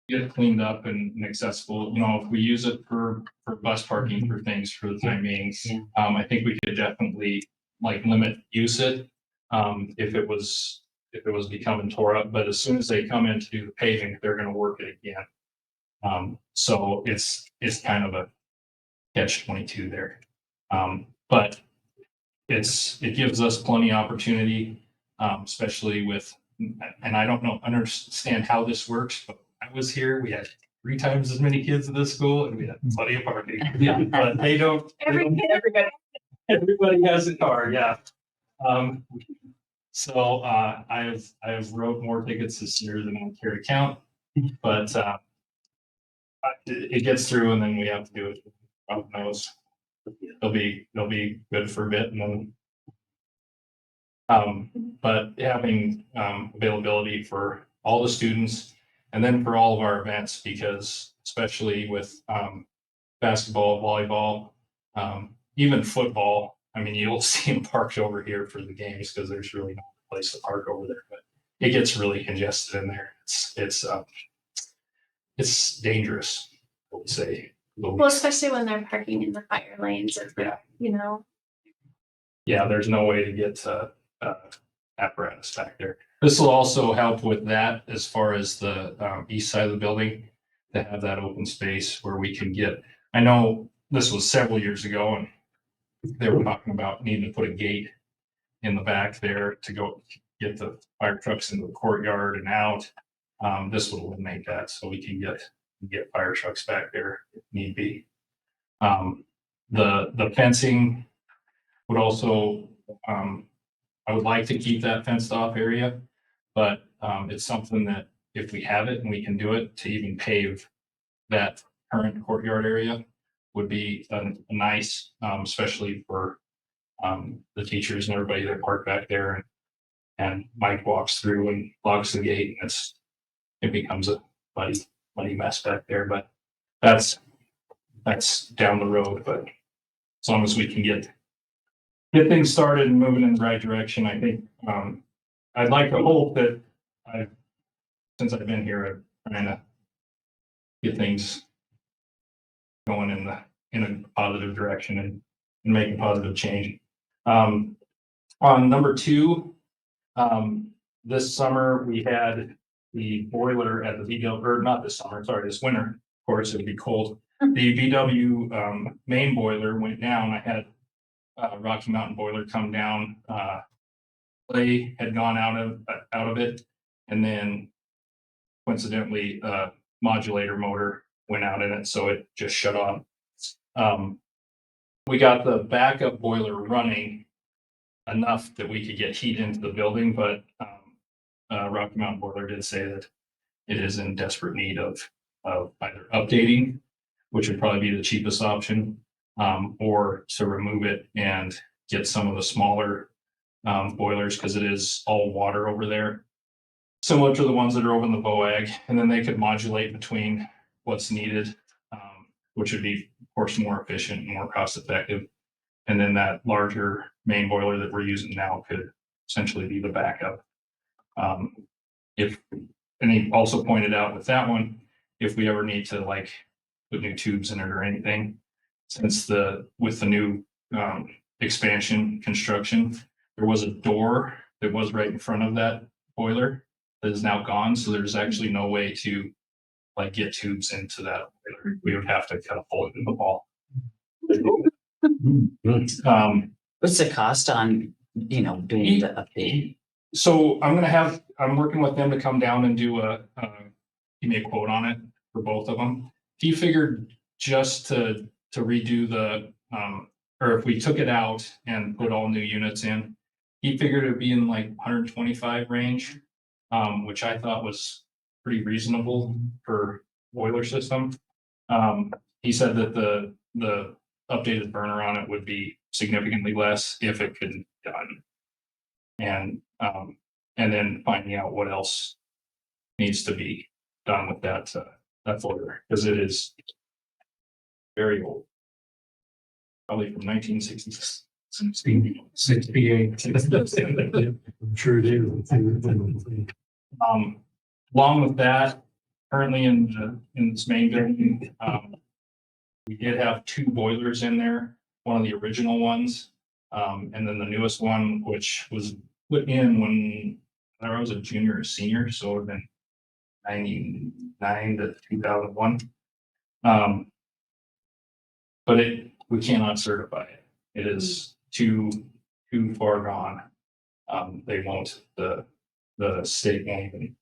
get it cleaned up and accessible. You know, if we use it for bus parking for things for the time being, I think we could definitely like limit use it. If it was becoming tore up, but as soon as they come in to do the paving, they're gonna work it again. So it's kind of a catch-22 there. But it gives us plenty of opportunity, especially with, and I don't understand how this works, but I was here, we had 3 times as many kids at this school and we had plenty of parking. Yeah, but they don't, everybody has a car, yeah. So I have wrote more tickets this year than I care to count, but it gets through and then we have to do it. God knows. They'll be good for a bit and then but having availability for all the students and then for all of our events, because especially with basketball, volleyball, even football, I mean, you'll see them parked over here for the games because there's really no place to park over there, but it gets really congested in there. It's dangerous, I would say. Well, especially when they're parking in the fire lanes, or you know. Yeah, there's no way to get apparatus back there. This will also help with that as far as the east side of the building, to have that open space where we can get, I know this was several years ago and they were talking about needing to put a gate in the back there to go get the fire trucks into the courtyard and out. This will eliminate that so we can get fire trucks back there if need be. The fencing would also, I would like to keep that fenced off area, but it's something that if we have it and we can do it, to even pave that current courtyard area would be a nice, especially for the teachers and everybody that park back there. And Mike walks through and locks the gate, and it becomes a muddy mess back there. But that's down the road. But as long as we can get things started and moving in the right direction, I think I'd like to hope that since I've been here, I'm trying to get things going in a positive direction and making positive change. On number 2, this summer we had the boiler at the VW, or not this summer, sorry, this winter. Of course, it'd be cold. The VW main boiler went down. I had Rocky Mountain boiler come down. Clay had gone out of it, and then coincidentally, modulator motor went out in it, so it just shut off. We got the backup boiler running enough that we could get heat into the building, but Rocky Mountain boiler did say that it is in desperate need of either updating, which would probably be the cheapest option, or to remove it and get some of the smaller boilers, because it is all water over there, similar to the ones that are over in the BOAG, and then they could modulate between what's needed, which would be, of course, more efficient and more cost effective. And then that larger main boiler that we're using now could essentially be the backup. And he also pointed out with that one, if we ever need to like put new tubes in it or anything, since with the new expansion construction, there was a door that was right in front of that boiler that is now gone. So there's actually no way to like get tubes into that boiler. We would have to kind of pull it in the wall. What's the cost on, doing the update? So I'm working with them to come down and do give me a quote on it for both of them. He figured just to redo or if we took it out and put all new units in, he figured it'd be in like 125 range, which I thought was pretty reasonable for boiler system. He said that the updated burner on it would be significantly less if it could be done. And then finding out what else needs to be done with that boiler, because it is very old, probably from 1960s. 68. I'm sure it is. Along with that, currently in this main building, we did have 2 boilers in there, one of the original ones. And then the newest one, which was put in when I was a junior or senior, so it would have been 99 to 2001. But we cannot certify it. It is too far gone. They won't, the state won't even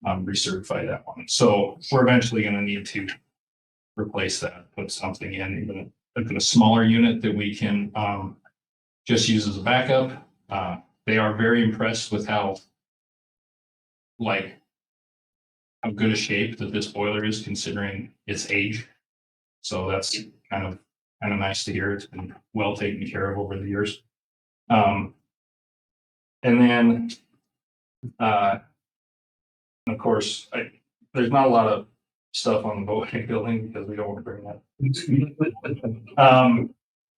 recertify that one. So we're eventually gonna need to replace that, put something in, even a smaller unit that we can just use as a backup. They are very impressed with how good a shape that this boiler is considering its age. So that's kind of nice to hear. It's been well taken care of over the years. And then, of course, there's not a lot of stuff on the boat building because we don't want to bring that.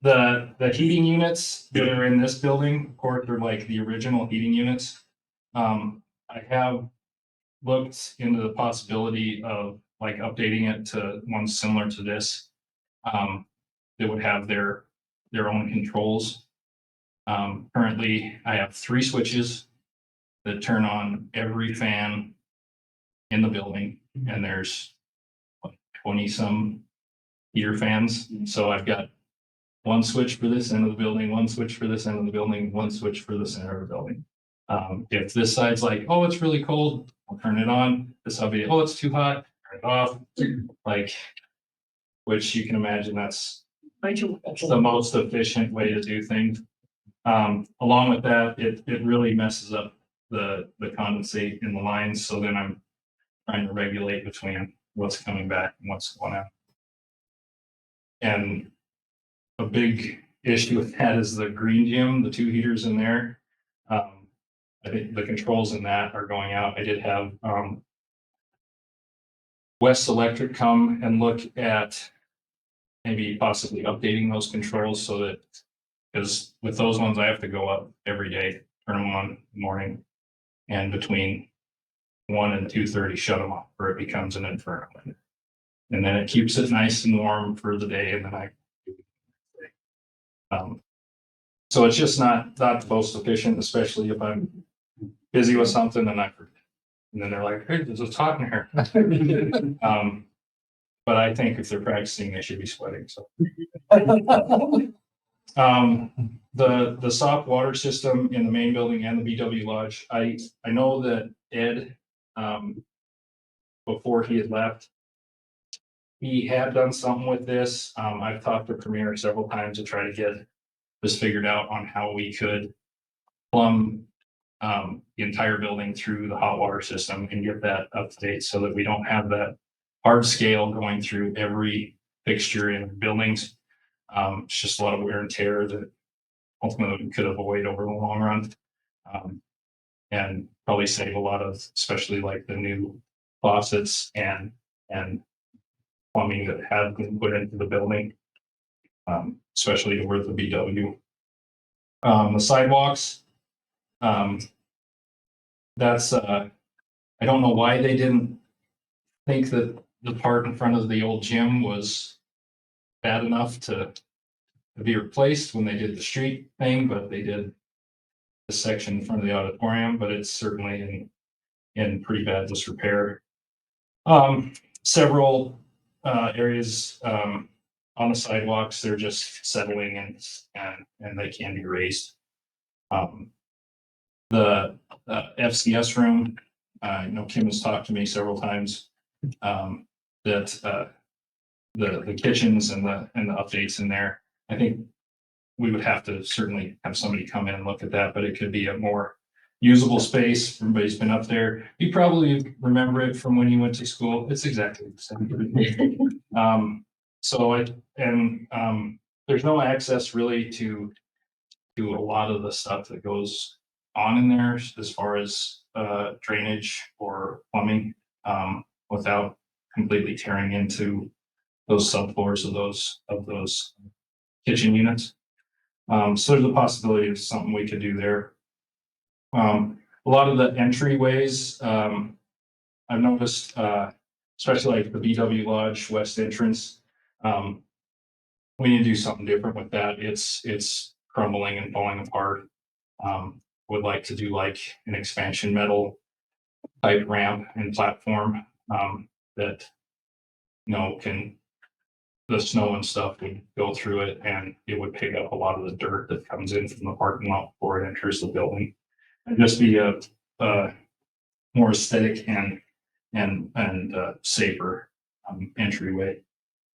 The heating units that are in this building, of course, are like the original heating units. I have looked into the possibility of like updating it to one similar to this. That would have their own controls. Currently, I have 3 switches that turn on every fan in the building, and there's 20 some heater fans. So I've got 1 switch for this end of the building, 1 switch for this end of the building, 1 switch for the center of the building. If this side's like, oh, it's really cold, I'll turn it on. This will be, oh, it's too hot, turn it off. Like, which you can imagine that's the most efficient way to do things. Along with that, it really messes up the condensate in the lines. So then I'm trying to regulate between what's coming back and what's going out. And a big issue with that is the green gym, the 2 heaters in there. I think the controls in that are going out. I did have West Electric come and look at maybe possibly updating those controls so that, because with those ones, I have to go up every day, turn them on in the morning, and between 1 and 2:30, shut them off, or it becomes an inferno. And then it keeps it nice and warm for the day, and then so it's just not the most efficient, especially if I'm busy with something and I forget. And then they're like, hey, there's a hot in here. But I think if they're practicing, they should be sweating. So the soft water system in the main building and the BW Lodge, I know that Ed, before he had left, he had done something with this. I've talked to Premier several times to try to get this figured out on how we could plumb the entire building through the hot water system and get that up to date so that we don't have that hard scale going through every fixture in buildings. It's just a lot of wear and tear that ultimately we could avoid over the long run. And probably save a lot of, especially like the new faucets and plumbing that have been put into the building, especially over the BW. The sidewalks, that's I don't know why they didn't think that the part in front of the old gym was bad enough to be replaced when they did the street thing, but they did the section in front of the auditorium, but it's certainly in pretty bad disrepair. Several areas on the sidewalks, they're just settling and they can be raised. The FCS room, Kim has talked to me several times that the kitchens and the updates in there. I think we would have to certainly have somebody come in and look at that, but it could be a more usable space. Everybody's been up there. You probably remember it from when you went to school. It's exactly the same. There's no access really to a lot of the stuff that goes on in there as far as drainage or plumbing without completely tearing into those subfloors of those kitchen units. So there's a possibility of something we could do there. A lot of the entryways, I've noticed especially like the BW Lodge West entrance. We need to do something different with that. It's crumbling and falling apart. Would like to do like an expansion metal type ramp and platform, that, can, the snow and stuff would go through it and it would pick up a lot of the dirt that comes in from the parking lot before it enters the building. And just be a more aesthetic and safer entryway.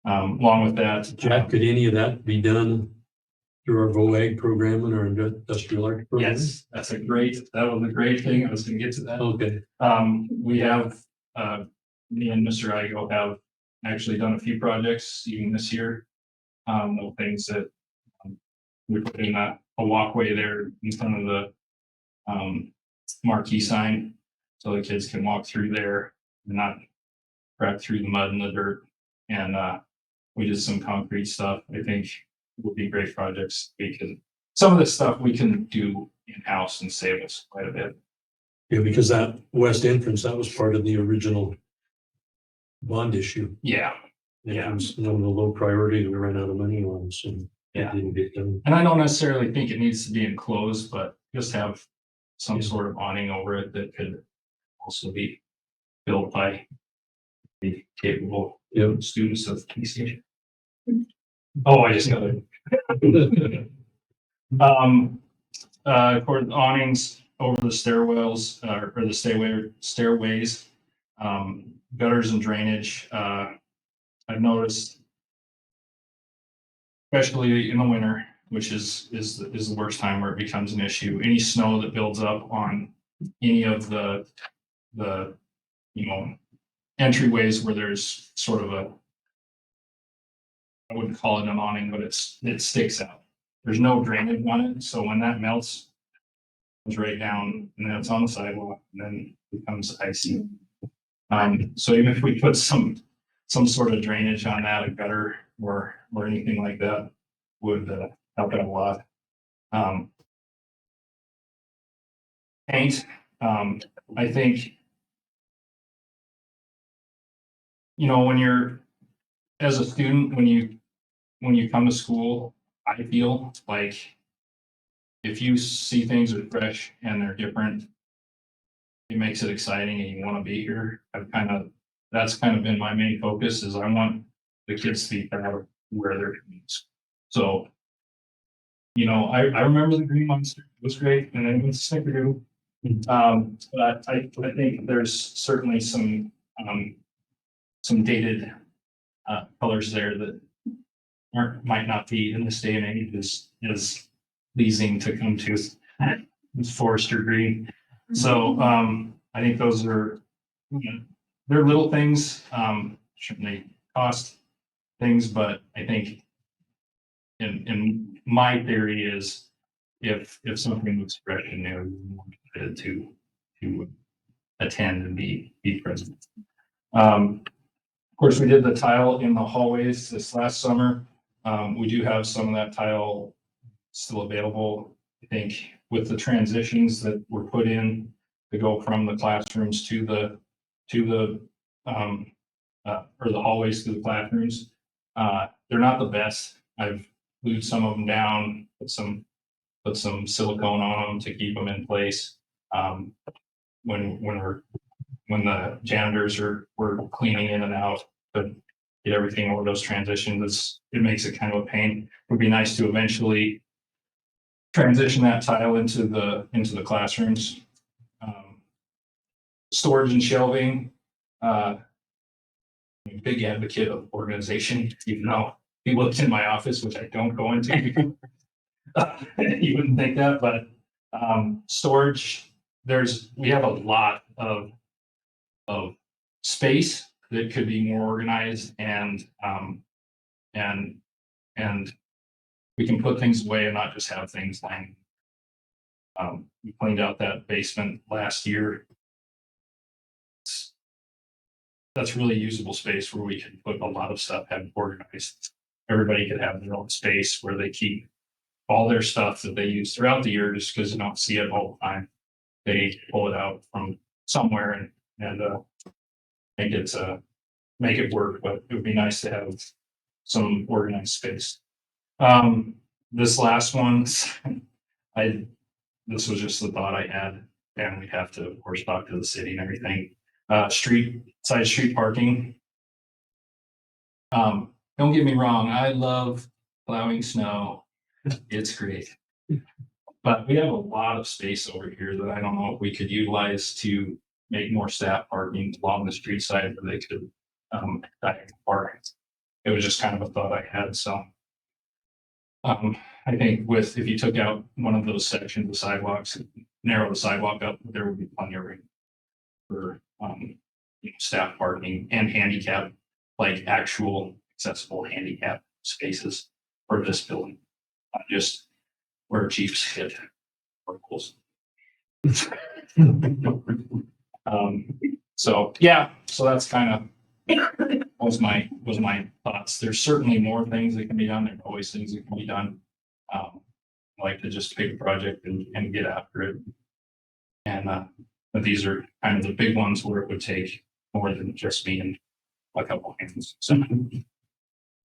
Along with that, Jack, could any of that be done through our VOAG program and our industrial arts program? yes, that was a great thing. I was gonna get to that. Okay, We have, me and Mr. Igo have actually done a few projects even this year. Of things that, we put in a walkway there in front of the, marquee sign. So the kids can walk through there and not crack through the mud and the dirt. And, we did some concrete stuff. I think would be great projects because some of this stuff we can do in-house and save us quite a bit. yeah, because that west entrance, that was part of the original bond issue. Yeah. It Yeah. was one of the low priority we ran out of money on, so it Yeah. didn't get done. And I don't necessarily think it needs to be enclosed, but just have some Yeah. sort of awning over it that could also be built by the capable Yeah. students of PCH. Oh, I just got it. Of course, awnings over the stairwells, or the stairways, gutters and drainage. I've noticed, especially in the winter, which is the worst time where it becomes an issue. Any snow that builds up on any of the entryways where there's sort of I wouldn't call it an awning, but it sticks out. There's no drainage on it, so when that melts, it's right down, and then it's on the sidewalk, and then it becomes icy. So even if we put some sort of drainage on that, a gutter or anything like that, would help out a lot. Paint, I think, when you're, as a student, when you come to school, I feel like if you see things are fresh and they're different, it makes it exciting and you want to be here. That's kind of been my main focus, is I want the kids to be proud of where they're coming. So, I remember the Green Monster, it was great, and then it was Snickerdoodle. But I think there's certainly some dated colors there that might not be in this day and age as pleasing to come to as Forester green. So I think those are, they're little things, certainly cost things, but I think in my theory is if something looks fresh and new, you're more committed to attend and be present. Of course, we did the tile in the hallways this last summer. We do have some of that tile still available. I think with the transitions that were put in to go from the classrooms to the hallways to the classrooms, they're not the best. I've glued some of them down, put some silicone on them to keep them in place. When the janitors were cleaning in and out to get everything over those transitions, it makes it kind of a pain. It would be nice to eventually transition that tile into the classrooms. Storage and shelving. I'm a big advocate of organization, even though he looks in my office, which I don't go into. You wouldn't think that, but storage, we have a lot of space that could be more organized, and we can put things away and not just have things lying. We cleaned out that basement last year. That's really usable space where we can put a lot of stuff, have it organized. Everybody could have their own space where they keep all their stuff that they use throughout the year, just because you don't see it all the time. They pull it out from somewhere and I think it's make it work, but it would be nice to have some organized space. This last one, this was just the thought I had, and we'd have to, of course, talk to the city and everything. Side street parking. Don't get me wrong, I love plowing snow. It's great. But we have a lot of space over here that I don't know if we could utilize to make more staff parking along the street side where they could park. It was just kind of a thought I had, so. I think if you took out one of those sections of sidewalks, narrow the sidewalk up, there would be plenty of room for staff parking and handicap, like actual accessible handicap spaces for this building, not just where Chiefs hit verticals. So yeah, so that's kind of was my thoughts. There's certainly more things that can be done. There's always things that can be done. I like to just pick a project and get after it. And but these are kind of the big ones where it would take more than just me and a couple hands. So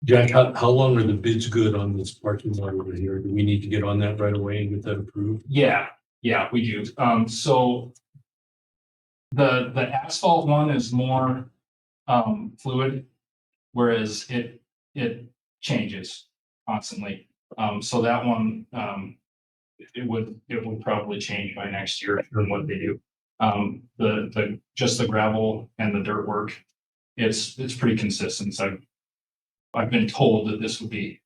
Jack, how long are the bids good on this parking lot over here? Do we need to get on that right away and get that approved? yeah, we do. So the asphalt one is more fluid, whereas it changes constantly. So that one it would probably change by next year from what they do. Just the gravel and the dirt work, it's pretty consistent. So I've been told that this would be,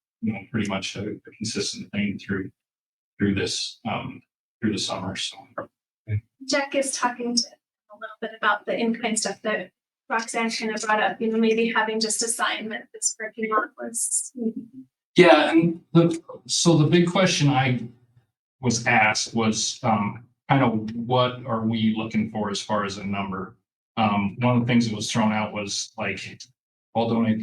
pretty much a consistent thing through this through the summer. So Jack is talking to a little bit about the in-kind stuff that Roxanne kind of brought up, maybe having just a sign that this parking lot was. yeah, and so the big question I was asked was kind of what are we looking for as far as a number? One of the things that was thrown out was like, I'll donate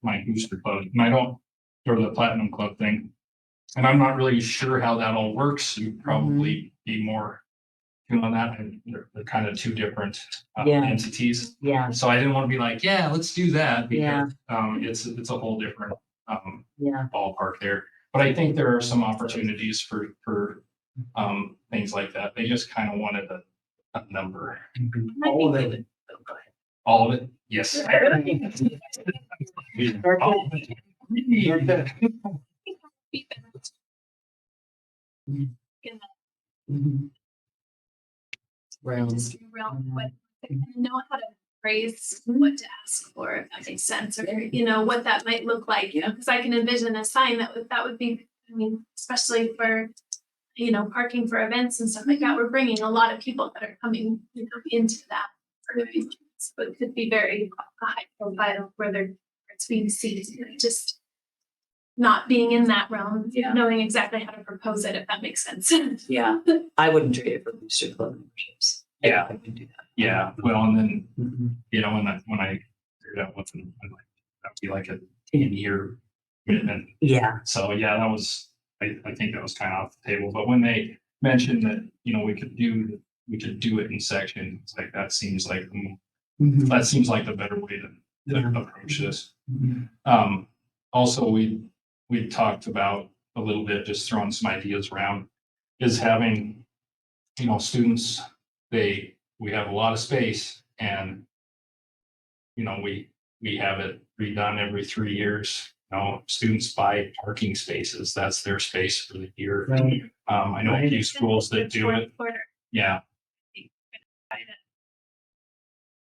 my booster club, and I don't go to the platinum club thing. And I'm not really sure how that all works. You'd probably be more on that. And they're kind of two different Yeah. entities. Yeah, So I didn't want to be like, yeah, let's do that Yeah. because it's a whole different yeah. ballpark there. But I think there are some opportunities for things like that. They just kind of wanted a number. All of it. Oh, go ahead. All of it? Yes. All of it. Mhm. Realms. Just real quick, know how to phrase what to ask for, if that makes sense, or what that might look like. Because I can envision a sign that would be. Especially for parking for events and stuff like that. We're bringing a lot of people that are coming into that. So it could be very high profile where it's being seen. Just not being in that realm, knowing exactly how to propose it, if that makes sense. Yeah, I wouldn't trade it for booster club memberships. Yeah. I can do that. Yeah. Well, and then Mhm. when I figured out what's in, I'm like, that'd be like a 10-year commitment. Yeah, So yeah, that was I think that was kind of off the table. But when they mentioned that we could do it in sections, like that seems like Mhm. the better way to Yeah. approach this. Mhm. Also, we talked about a little bit, just throwing some ideas around, is having, students, we have a lot of space and, we have it redone every 3 years. Students buy parking spaces. That's their space for the year. Right. I know a few schools that do it. Yeah.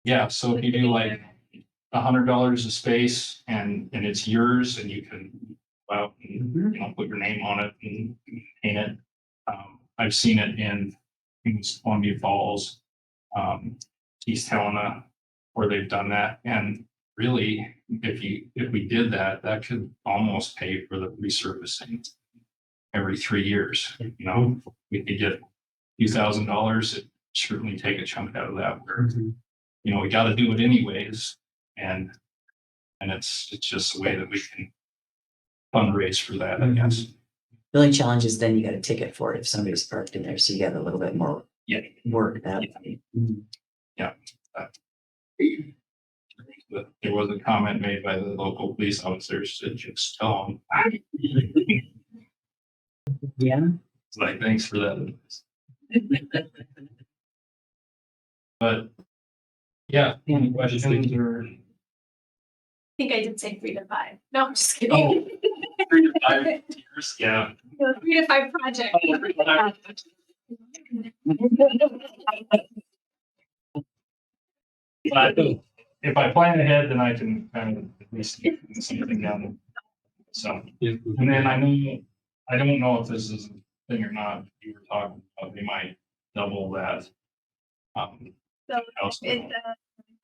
Yeah. So if you do like $100 a space and it's yours and you can go out and put your name on it and paint it. I've seen it in Columbia Falls, East Helena, where they've done that. And really, if we did that, that could almost pay for the resurfacing every 3 years. We could get a few $1,000s. It certainly take a chunk out of that where, we got to do it anyways. And it's just a way that we can fundraise for that, I guess. The only challenge is then you got a ticket for it if somebody's parked in there, so you got a little bit more work that way. Would but there was a comment made by the local police officers to just tell them. Yeah. It's like, thanks for that. But yeah, any questions or? I think I did say 3 to 5. No, I'm just kidding. 3 to 5 years, yeah. No, 3 to 5 projects. But if I plan ahead, then I can kind of at least get something done. So, and then I don't know if this is a thing or not, you were talking about, we might double that. So house it's bill. a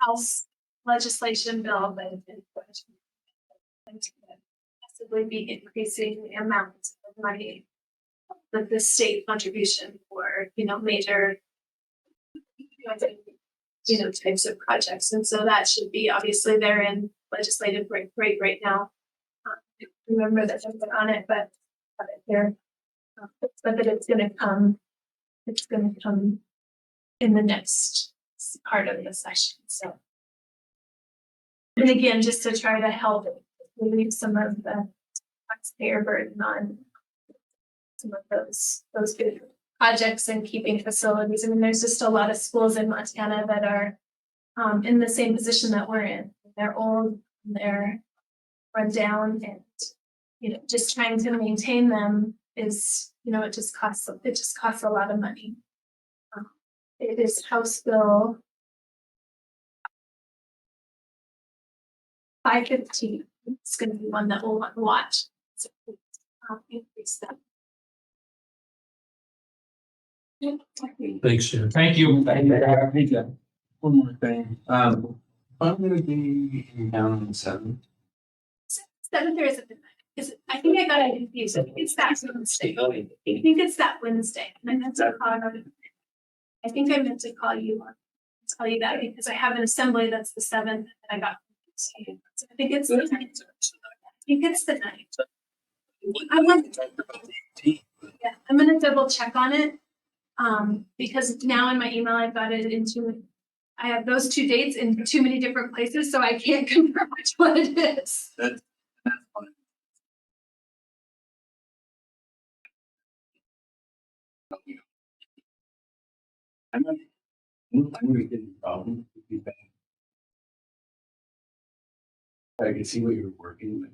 house legislation bill that is going to possibly be increasing the amount of money that the state contribution for, major, types of projects. And so that should be, obviously, they're in legislative break right now. I don't remember that they're on it, but have it here. But that it's gonna come in the next part of the session, so. And again, just to try to help relieve some of the taxpayer burden on some of those good projects and keeping facilities. I mean, there's just a lot of schools in Montana that are in the same position that we're in. They're old, they're run down, and just trying to maintain them is, it just costs a lot of money. It is House Bill 515. It's going to be one that we'll want to watch. So increase that. Thanks, Jen. Thank you. One more thing, I'm gonna be in town on the 7th. 7th or is it the 9th? I think I got it confused. I think it's that Wednesday. I think it's that Wednesday. And I meant to call I think I meant to call you that because I have an assembly that's the 7th and I got confused. So I think it's the 9th. I think it's the 9th. I'm gonna double check on it. Because now in my email I've got it into I have those 2 dates in too many different places, so I can't confirm which one it is. That's fine. I'm really getting problem with feedback. I can see what you're working with.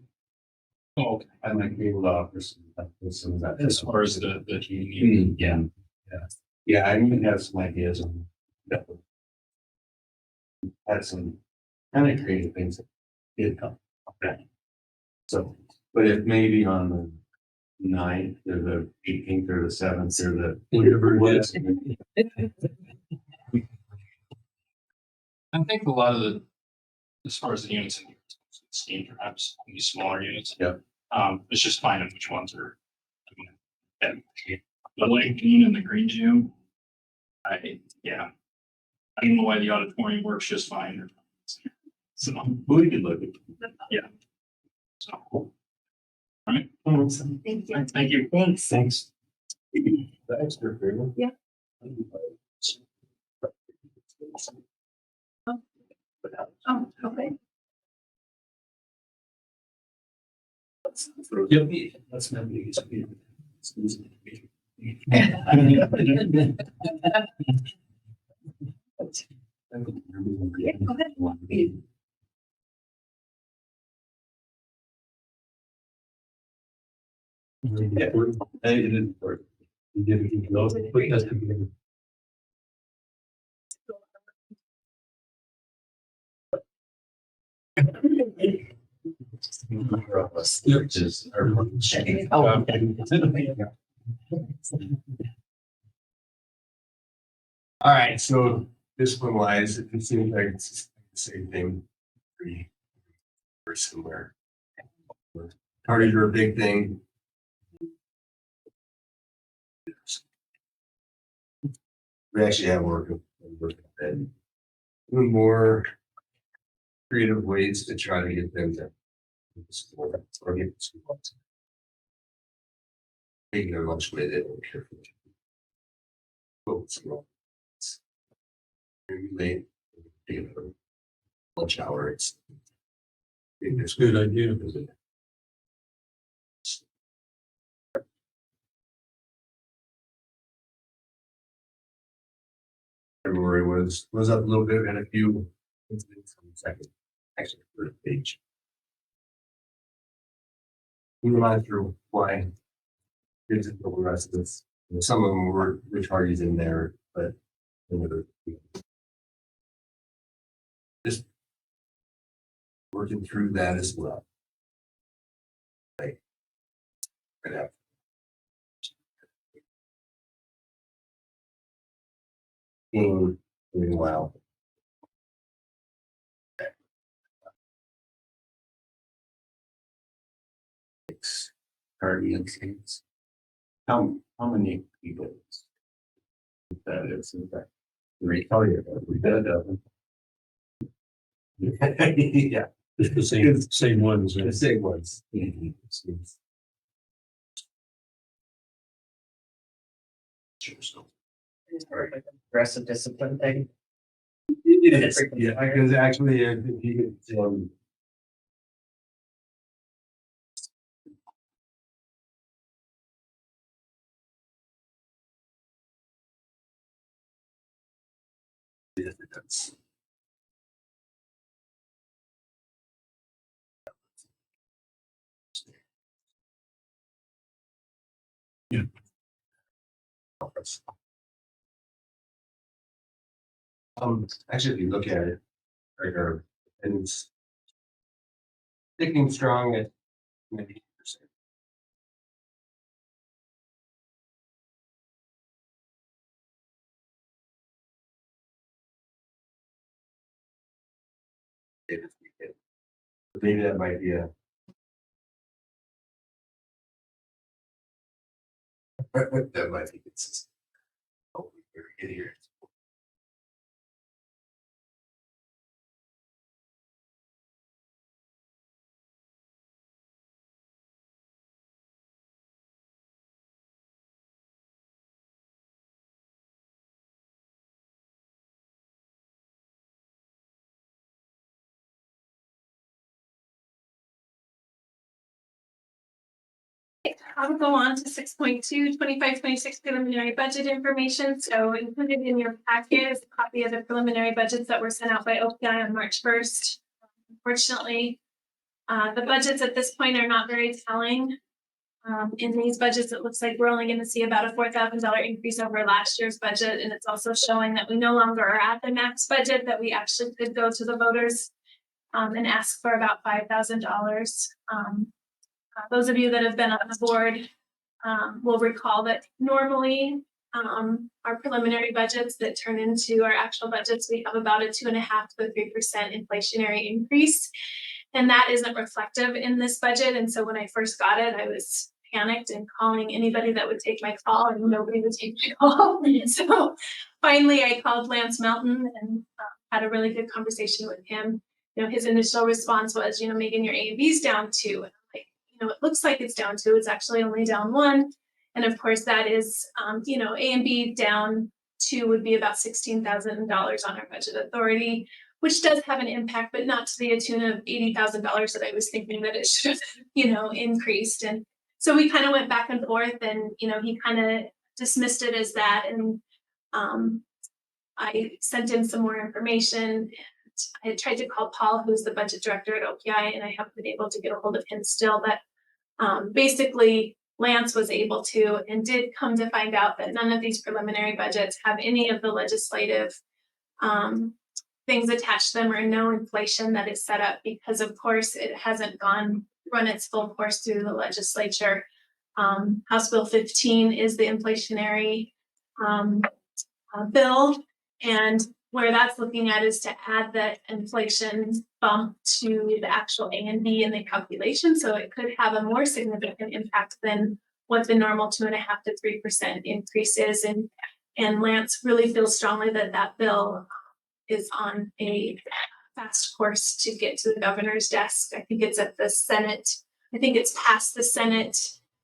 Oh, okay. I might be able to offer some of that. As far as the you need. Yeah, I even have some ideas on that. Had some kind of creative things that did come. Okay. So, but if maybe on the 9th or the 18th or the 7th or the Whatever it is. I think a lot of as far as the units in here, steam perhaps these smaller units. Yeah. It's just finding which ones are. The Lake Dean and the Green Gym. I don't know why the auditorium works just fine. So, we could look at. so. All right, Thank you. thank you. Thanks. Thanks. The extra favor. Yeah. Oh, okay. Yep, that's not me. Yeah, it didn't work. You didn't know, but that's the beginning. Which is our. Oh. All right, so this one wise, it seems like it's the same thing. Pretty similar. Parties are a big thing. We actually have working and doing more creative ways to try to get them to school or get to school. Taking their lunch with it or care for them. Well, school. Very late. lunch hour. It's It's a good idea. February was up a little bit, had a few incidents on the second, actually first page. We remind through why. Here's the rest of this. You know, some of them were retarded in there, but just working through that as well. Like, right after. Doing well. Guardians. How many people? That is, in fact. Three. Oh, yeah, we did. Yeah, It's the same ones. the Right? same ones. Aggressive discipline thing. It is, yeah, because actually, if you get, yes, it does. Yeah. Actually, if you look at it, right there, and it's sticking strong at maybe 8%. Maybe that might be a. That might be consistent. Oh, we're getting here. I'll go on to 6.2, 25-26 preliminary budget information. So included in your packet is a copy of the preliminary budgets that were sent out by OPI on March 1st. Unfortunately, the budgets at this point are not very telling. In these budgets, it looks like we're only going to see about a $4,000 increase over last year's budget. And it's also showing that we no longer are at the max budget, that we actually could go to the voters and ask for about $5,000. Those of you that have been on the board will recall that normally our preliminary budgets that turn into our actual budgets, we have about a 2.5% to 3% inflationary increase. And that isn't reflective in this budget. And so when I first got it, I was panicked and calling anybody that would take my call, and nobody would take my call. So finally, I called Lance Melton and had a really good conversation with him. You know, his initial response was, you know, Megan, your A and B's down 2. And I'm like, you know, it looks like it's down 2. It's actually only down 1. And of course, that is, you know, A and B down 2 would be about $16,000 on our budget authority, which does have an impact, but not to the tune of $80,000 that I was thinking that it should have, you know, increased. And so we kind of went back and forth, and, you know, he kind of dismissed it as that. And I sent in some more information. I had tried to call Paul, who's the budget director at OPI, and I haven't been able to get a hold of him still. But basically, Lance was able to and did come to find out that none of these preliminary budgets have any of the legislative things attached to them, or no inflation that is set up, because of course it hasn't run its full course through the legislature. House Bill 15 is the inflationary bill, and where that's looking at is to add that inflation bump to the actual A and B in the calculation. So it could have a more significant impact than what the normal 2.5% to 3% increase is. And Lance really feels strongly that that bill is on a fast course to get to the governor's desk. I think it's at the Senate. I think it's past the Senate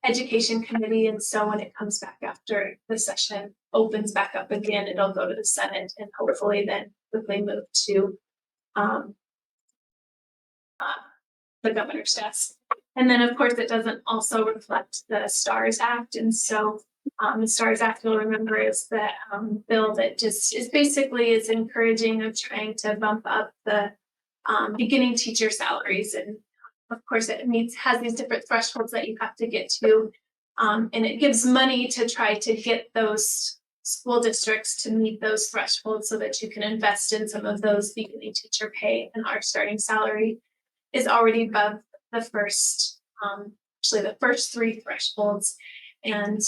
Education Committee. And so when it comes back after the session opens back up again, it'll go to the Senate and hopefully then quickly move to the governor's desk. And then, of course, it doesn't also reflect the STARS Act. And so the STARS Act, you'll remember, is the bill that just is basically is encouraging of trying to bump up the beginning teacher salaries. And of course, it has these different thresholds that you have to get to. And it gives money to try to get those school districts to meet those thresholds so that you can invest in some of those beginning teacher pay. And our starting salary is already above the first, actually the first three thresholds. And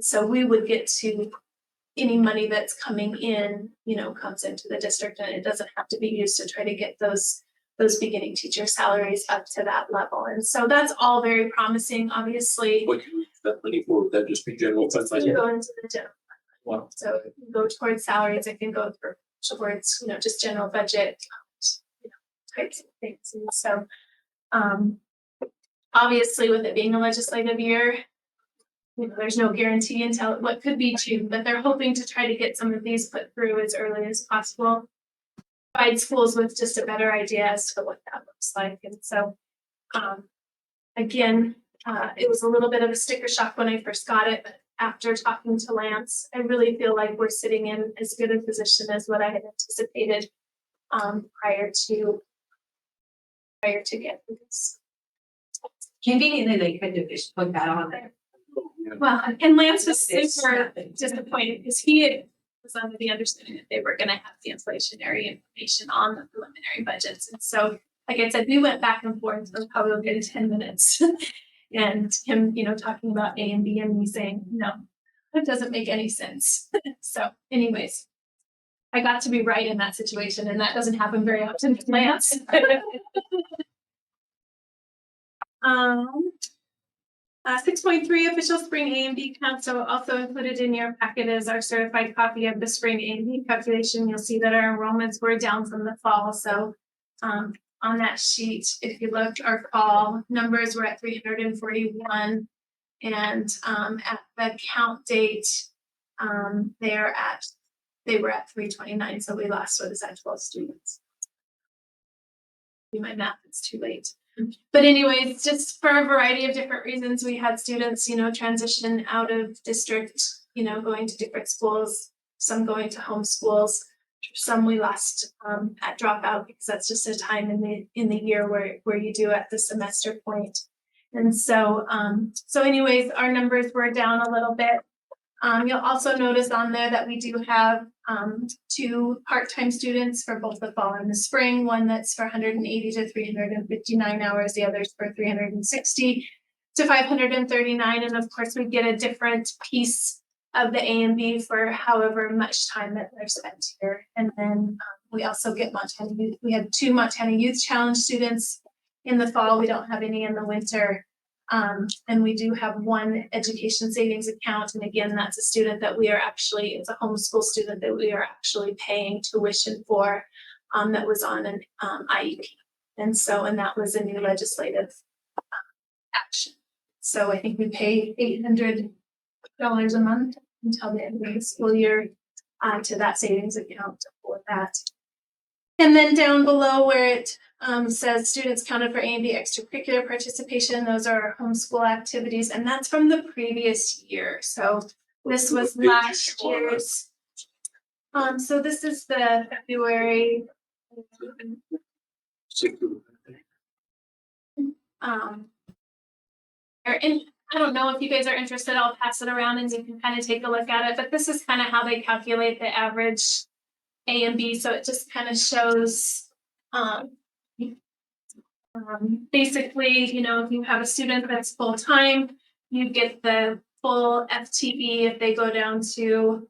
so we would get to any money that's coming in, comes into the district, and it doesn't have to be used to try to get those beginning teacher salaries up to that level. And so that's all very promising, obviously. What can we use that money for? Would that just be general fund? To go into the general Wow. So it can go towards salaries, it can go towards, just general budget, types of things. And so, obviously with it being a legislative year, there's no guarantee until what could be June, but they're hoping to try to get some of these put through as early as possible. Provide schools with just a better idea as to what that looks like. And so, again, it was a little bit of a sticker shock when I first got it, but after talking to Lance, I really feel like we're sitting in as good a position as what I had anticipated prior to getting this. Conveniently, they kind of just put that on there. Well, and Lance was super disappointed because he was under the understanding that they were going to have the inflationary information on the preliminary budgets. And so, like I said, we went back and forth for probably a good 10 minutes. And him, talking about A and B and me saying, no, that doesn't make any sense. So anyways, I got to be right in that situation, and that doesn't happen very often with Lance. 6.3 official spring A and B count. So also included in your packet is our certified copy of the spring A and B calculation. You'll see that our enrollments were down from the fall. So on that sheet, if you look, our fall numbers were at 341, and at the count date, they were at 329. So we lost, 12 students. Do my math, it's too late. But anyways, just for a variety of different reasons, we had students, transition out of district, going to different schools, some going to home schools. Some we lost at dropout because that's just a time in the year where you do at the semester point. And so anyways, our numbers were down a little bit. You'll also notice on there that we do have 2 part-time students for both the fall and the spring, one that's for 180 to 359 hours, the other's for 360 to 539. And of course, we get a different piece of the A and B for however much time that they're spent here. And then we also get Montana Youth. We had 2 Montana Youth Challenge students in the fall. We don't have any in the winter. And we do have 1 education savings account. And again, that's a student that it's a homeschool student that we are actually paying tuition for that was on an IEP. And that was a new legislative action. So I think we pay $800 a month until the end of the school year to that savings account for that. And then down below where it says students counted for A and B extracurricular participation, those are homeschool activities, and that's from the previous year. So this was last year's. So this is the February. I don't know if you guys are interested, I'll pass it around and you can kind of take a look at it, but this is kind of how they calculate the average A and B. So it just kind of shows, basically, if you have a student that's full-time, you get the full FTE. If they go down to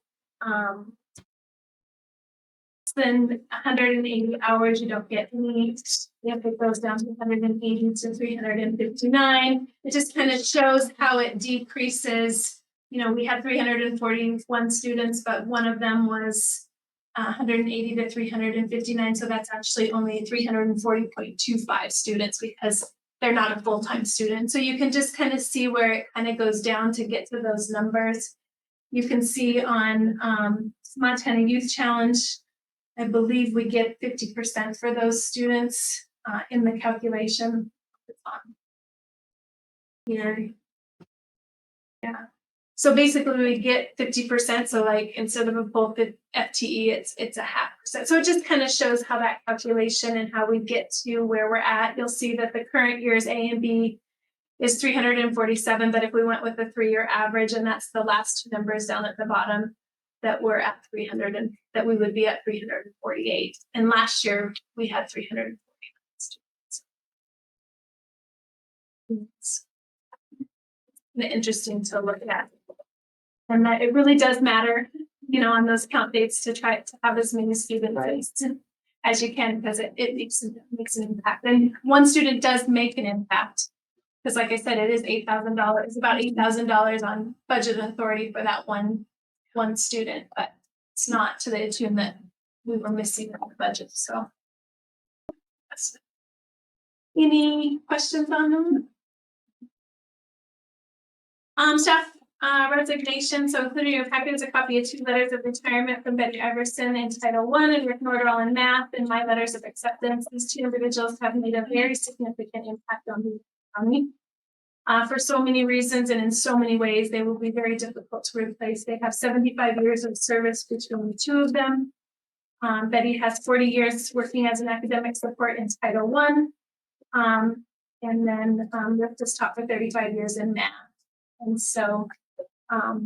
then 180 hours, you don't get any. If it goes down to 180 to 359, it just kind of shows how it decreases. We had 341 students, but one of them was 180 to 359. So that's actually only 340.25 students because they're not a full-time student. So you can just kind of see where it kind of goes down to get to those numbers. You can see on Montana Youth Challenge, I believe we get 50% for those students. in the calculation. Here. Yeah. So basically we get 50%. So like instead of a full FTE, it's a 0.5%. So it just kind of shows how that calculation and how we get to where we're at. You'll see that the current year's A and B is 347, but if we went with the 3-year average, and that's the last two numbers down at the bottom, that we're at 300 and that we would be at 348. And last year we had 349 students. It's interesting to look at. And that it really does matter, you know, on those count dates to try to have as many students as you can, because it makes an impact. And one student does make an impact. Because like I said, it is $8,000, about $8,000 on budget authority for that one student, but it's not to the tune that we were missing in the budget. So any questions on them? Staff resignation. So included in your packet is a copy of 2 letters of retirement from Betty Iverson in Title I and Rick Norderall in math, and my letters of acceptance. These 2 individuals have made a very significant impact on the economy. For so many reasons and in so many ways, they will be very difficult to replace. They have 75 years of service between the 2 of them. Betty has 40 years working as an academic support in Title I. And then Rick just taught for 35 years in math. And so I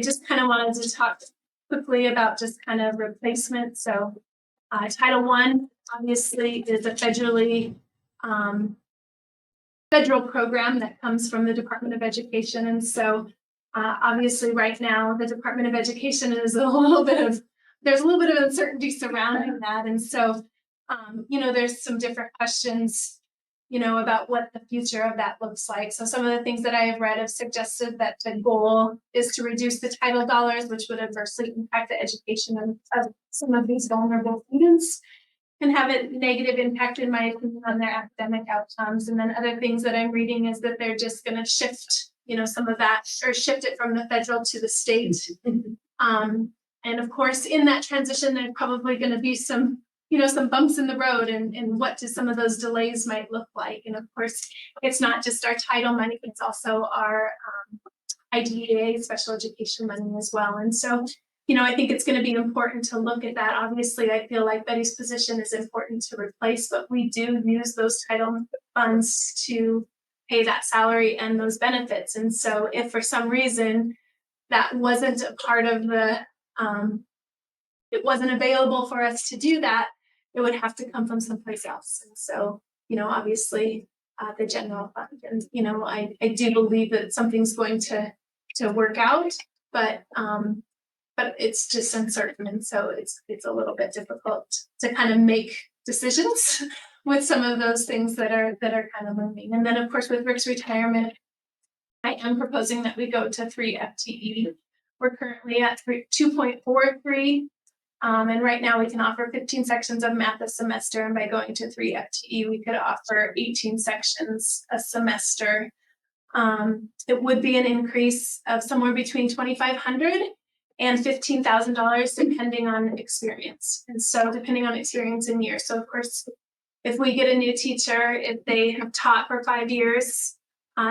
just kind of wanted to talk quickly about just kind of replacement. So Title I obviously is a federal program that comes from the Department of Education. And so obviously right now the Department of Education is there's a little bit of uncertainty surrounding that. And so, you know, there's some different questions, you know, about what the future of that looks like. So some of the things that I have read have suggested that the goal is to reduce the title dollars, which would adversely impact the education of some of these vulnerable students and have a negative impact, in my opinion, on their academic outcomes. And then other things that I'm reading is that they're just going to shift, you know, some of that, or shift it from the federal to the state. And of course, in that transition, there's probably going to be some, you know, some bumps in the road, and what do some of those delays might look like. And of course, it's not just our title money, it's also our IDEA special education money as well. And so, you know, I think it's going to be important to look at that. Obviously, I feel like Betty's position is important to replace, but we do use those title funds to pay that salary and those benefits. And so if for some reason that wasn't a part of the, it wasn't available for us to do that, it would have to come from someplace else. And so, you know, obviously the general fund, and, you know, I do believe that something's going to work out, but it's just uncertain. And so it's a little bit difficult to kind of make decisions with some of those things that are kind of looming. And then of course, with Rick's retirement, I am proposing that we go to 3 FTE. We're currently at 2.43. And right now we can offer 15 sections of math a semester. And by going to 3 FTE, we could offer 18 sections a semester. It would be an increase of somewhere between $2,500 and $15,000, depending on experience. And so depending on experience in years. So of course, if we get a new teacher, if they have taught for 5 years,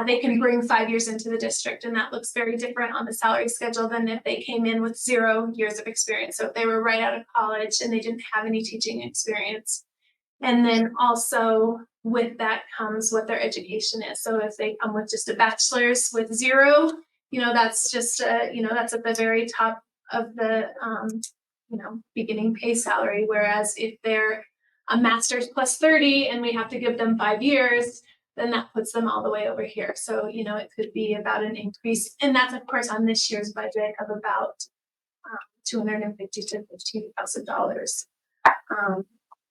they can bring 5 years into the district, and that looks very different on the salary schedule than if they came in with 0 years of experience. So if they were right out of college and they didn't have any teaching experience. And then also with that comes what their education is. So if they come with just a bachelor's with 0, you know, that's just, you know, that's at the very top of the, you know, beginning pay salary. Whereas if they're a master's plus 30 and we have to give them 5 years, then that puts them all the way over here. So, you know, it could be about an increase. And that's, of course, on this year's budget of about $250,000 to $15,000.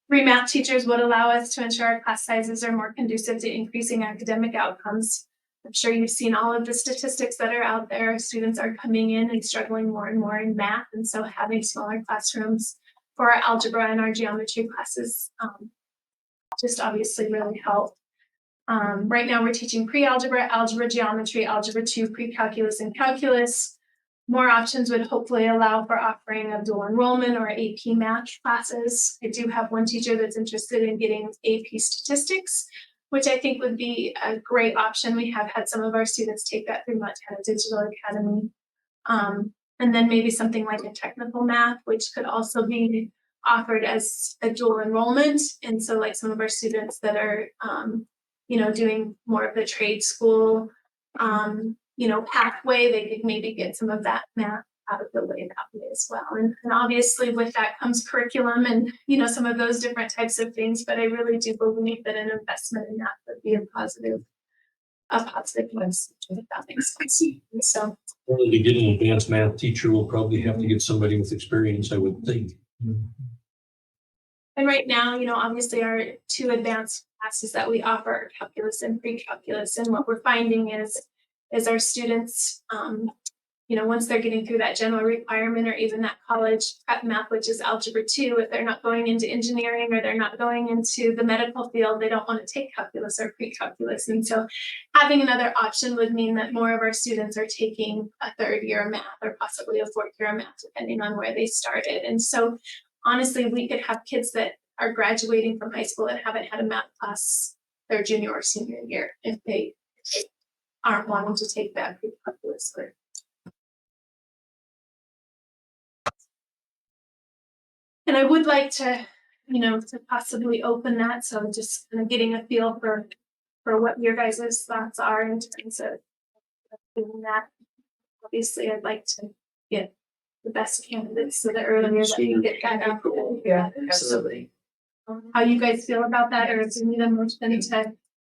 Free math teachers would allow us to ensure our class sizes are more conducive to increasing academic outcomes. I'm sure you've seen all of the statistics that are out there. Students are coming in and struggling more and more in math. And so having smaller classrooms for our algebra and our geometry classes just obviously really help. Right now we're teaching pre-algebra, algebra, geometry, algebra 2, pre-calculus, and calculus. more options would hopefully allow for offering of dual enrollment or AP math classes. I do have one teacher that's interested in getting AP statistics, which I think would be a great option. We have had some of our students take that through Montana Digital Academy. And then maybe something like a technical math, which could also be offered as a dual enrollment. And so like some of our students that are, doing more of the trade school, pathway, they could maybe get some of that math out of the way that way as well. And obviously with that comes curriculum and, some of those different types of things, but I really do believe that an investment in that would be a positive message, if that makes sense. So, Or to get an advanced math teacher, we'll probably have to get somebody with experience, I would think. and right now, obviously our two advanced classes that we offer are calculus and pre-calculus. And what we're finding is our students, once they're getting through that general requirement or even that college prep math, which is algebra 2, if they're not going into engineering or they're not going into the medical field, they don't want to take calculus or pre-calculus. And so having another option would mean that more of our students are taking a third year of math or possibly a fourth year of math, depending on where they started. And so honestly, we could have kids that are graduating from high school and haven't had a math class their junior or senior year if they aren't wanting to take that pre-calculus. And I would like to, to possibly open that. So just kind of getting a feel for what your guys' thoughts are in terms of doing that. Obviously, I'd like to get the best candidates so the earlier that we can get that out. Yeah, absolutely. How you guys feel about that, or if you need a motion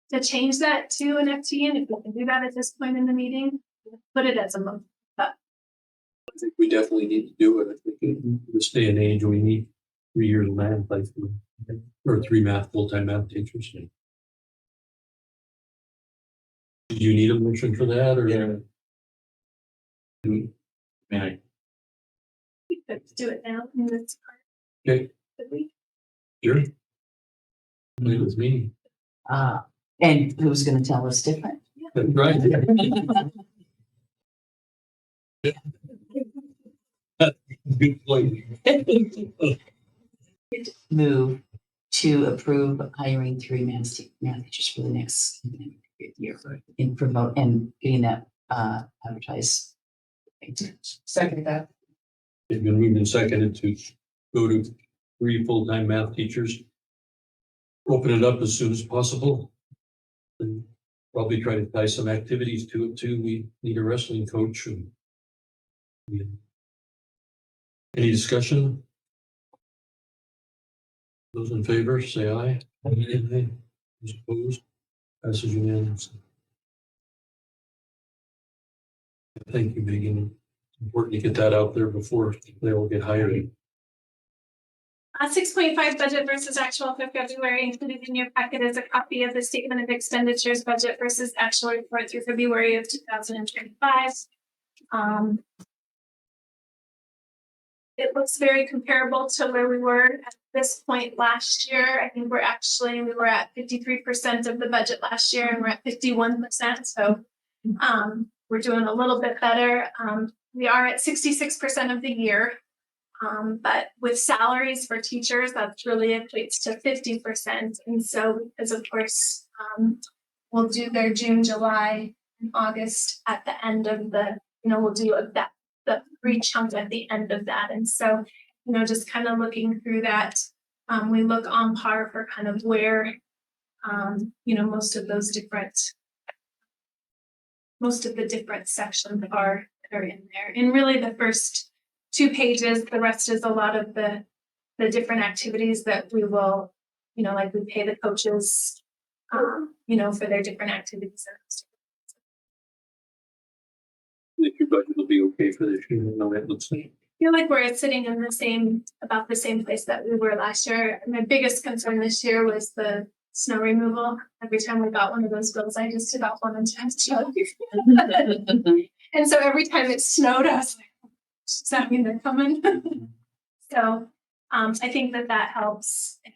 to change that to an FTE, and if we can do that at this point in the meeting, put it as a motion. I think we definitely need to do it. I think in this day and age, we need 3 years of math, like, or 3 full-time math teachers. Do you need a motion for that, or? Yeah. Man, We could do it now in this part. okay, Could we? sure. It was me. And who's gonna tell us different? That's right. Good point. Move to approve hiring 3 math teachers for the next year and promote and getting that advertised. Second that. It's been moved and seconded to go to 3 full-time math teachers. Open it up as soon as possible. And probably try to tie some activities to it too. We need a wrestling coach. And any discussion? Those in favor, say aye. Aye. Those opposed? Passes unanimously. Thank you, Megan. It's important to get that out there before they all get hired. 6.5 budget versus actual for February. Included in your packet is a copy of the statement of expenditures budget versus actual report through February of 2025. It looks very comparable to where we were at this point last year. I think we were at 53% of the budget last year and we're at 51%. So we're doing a little bit better. We are at 66% of the year. But with salaries for teachers, that really equates to 50%. And so, because of course, we'll do their June, July, and August at the end of we'll do the free chunk at the end of that. And so, just kind of looking through that, we look on par for kind of where, most of the different sections are in there. And really the first 2 pages, the rest is a lot of the different activities that we will, like we pay the coaches, for their different activities. I think your budget will be okay for this year. I know that looks like. I feel like we're sitting in about the same place that we were last year. My biggest concern this year was the snow removal. Every time we got one of those bills, I just about wanted to have to. And so every time it snowed, I was like, does that mean they're coming? So I think that helps. And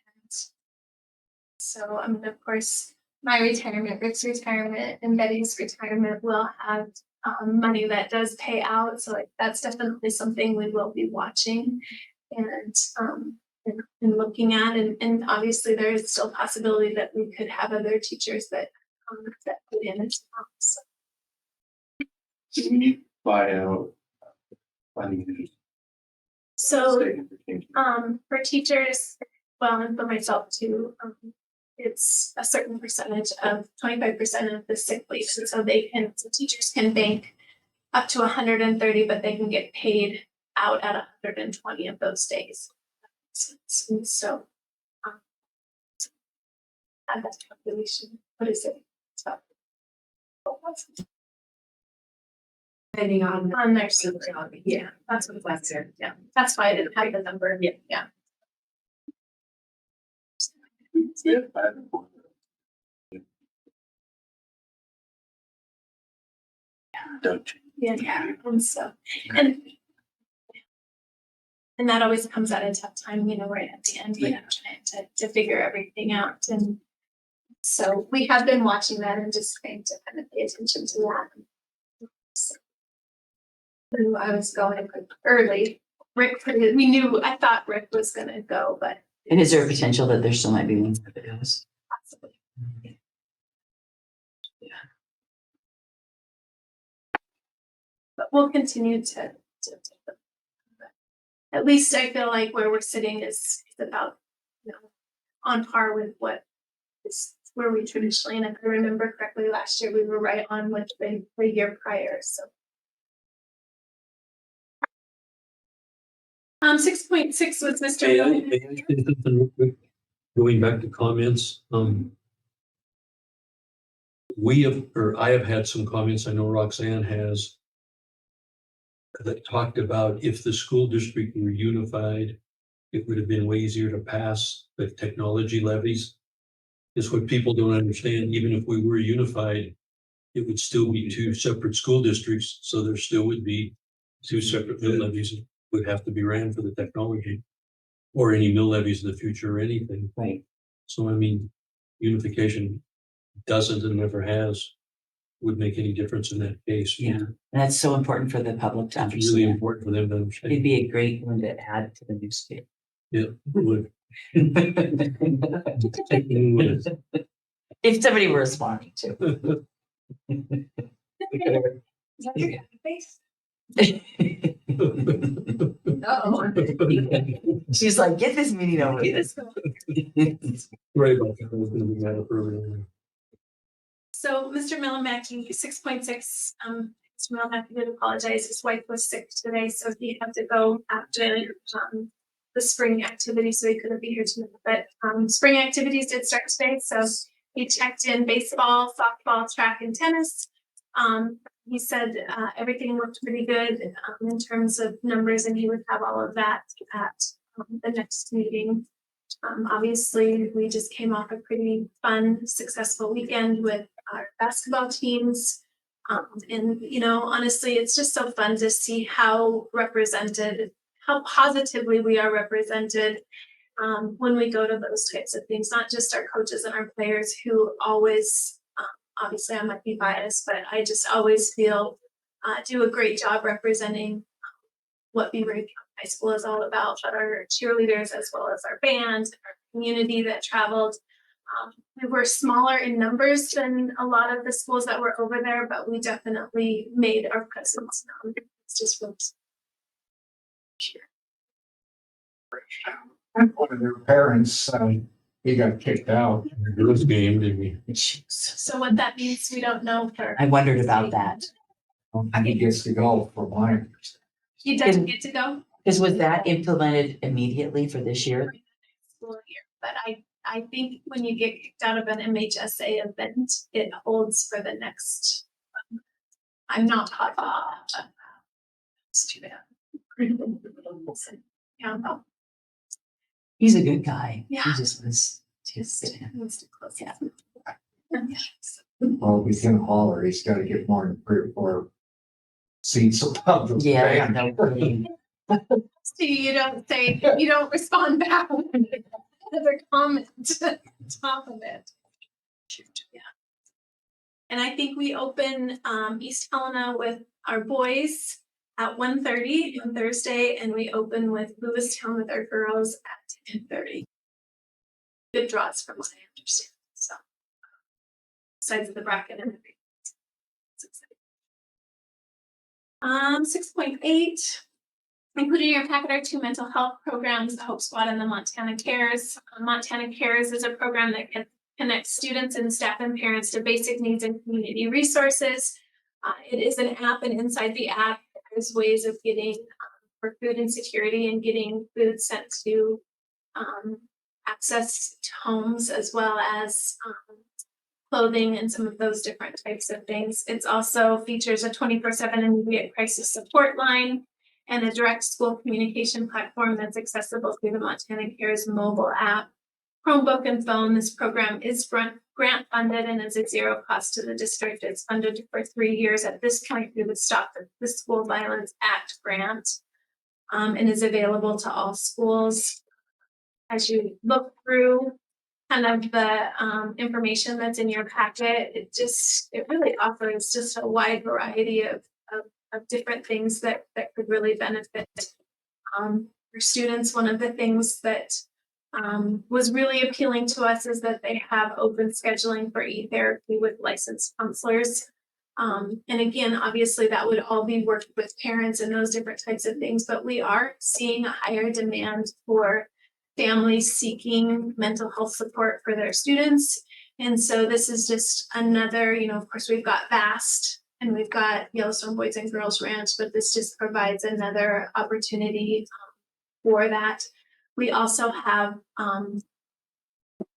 so, of course, my retirement, Rick's retirement, and Betty's retirement will have money that does pay out. So like, that's definitely something we will be watching and, and looking at. And obviously there is still possibility that we could have other teachers that put in as well. So Do we need to buy out funding? So, for teachers, well, and for myself too, it's a certain percentage of 25% of the sick leave. And so teachers can bank up to 130, but they can get paid out at 120 of those days. And so, add that calculation. What is it? It's about Depending on their salary. Yeah, that's what it's there. Yeah, that's why I didn't have the number. Yeah. Don't you? Yeah, and so, and that always comes at a tough time, right at the end, trying to figure everything out. And so we have been watching that and just trying to kind of pay attention to that. So, I was going early. I thought Rick was gonna go, but And is there a potential that there still might be one that goes? possibly. But we'll continue to at least I feel like where we're sitting is about, on par with what is where we traditionally, and if I remember correctly, last year we were right on with the year prior, so. 6.6 was Mr. May I say something real quick? Going back to comments, I have had some comments, I know Roxanne has, that talked about if the school district were unified, it would have been way easier to pass the technology levies. Is what people don't understand. Even if we were unified, it would still be two separate school districts, so there still would be two separate mill levies that would have to be ran for the technology, or any mill levies in the future or anything. Right. So I mean, unification doesn't and never has would make any difference in that case. Yeah, and that's so important for the public to It's really understand. important for them to It'd understand. be a great one to add to the newspaper. Yeah, it would. If somebody were responding to. She's like, get this meeting over with. Right about that, I was gonna bring that up earlier. So Mr. Milamaki, 6.6, Mr. Milamaki did apologize. His wife was sick today, so he had to go after the spring activity, so he couldn't be here tonight. But spring activities did start today, so he checked in baseball, softball, track, and tennis. He said everything looked pretty good in terms of numbers, and he would have all of that at the next meeting. Obviously, we just came off a pretty fun, successful weekend with our basketball teams. And, honestly, it's just so fun to see how positively we are represented when we go to those types of things, not just our coaches and our players who always, obviously I might be biased, but I just always feel do a great job representing what Beaver County High School is all about, but our cheerleaders as well as our band, our community that traveled. We were smaller in numbers than a lot of the schools that were over there, but we definitely made our presence known. It's just really One of their parents, he got kicked out. Girls game, did we? so what that means, we don't know for. I wondered about that. He gets to go for mine. He doesn't get to go Because was that implemented immediately for this year? school year, but I think when you get kicked out of an MHSA event, it holds for the next. I'm not hot about that. It's too bad. Yeah, no, He's a good guy. Yeah. He just was just. he needs to close. Yeah. Well, we can holler, he's gotta get more than 3 or 4 seats above the Yeah. band. No kidding. See, you don't respond back. Another comment on top of it. Yeah. And I think we open East Helena with our boys at 1:30 on Thursday, and we open with Lewistown with our girls at 10:30. Good draws from what I understand, so. Besides the bracket and everything. It's exciting. 6.8. Included in your packet are 2 mental health programs, the Hope Squad and the Montana Cares. Montana Cares is a program that can connect students and staff and parents to basic needs and community resources. It is an app, and inside the app, there's ways of getting for food insecurity and getting food sent to access to homes, as well as clothing and some of those different types of things. It's also features a 24/7 immediate crisis support line and a direct school communication platform that's accessible through the Montana Cares mobile app, Chromebook, and phone. This program is grant funded and is at zero cost to the district. It's funded for 3 years at this point through the Stop the School Violence Act grant, and is available to all schools. As you look through kind of the information that's in your packet, it really offers just a wide variety of different things that could really benefit for students. One of the things that was really appealing to us is that they have open scheduling for e-therapy with licensed counselors. And again, obviously that would all be worked with parents and those different types of things, but we are seeing a higher demand for families seeking mental health support for their students. And so this is just another, of course, we've got VAST and we've got Yellowstone Boys and Girls Ranch, but this just provides another opportunity for that. We also have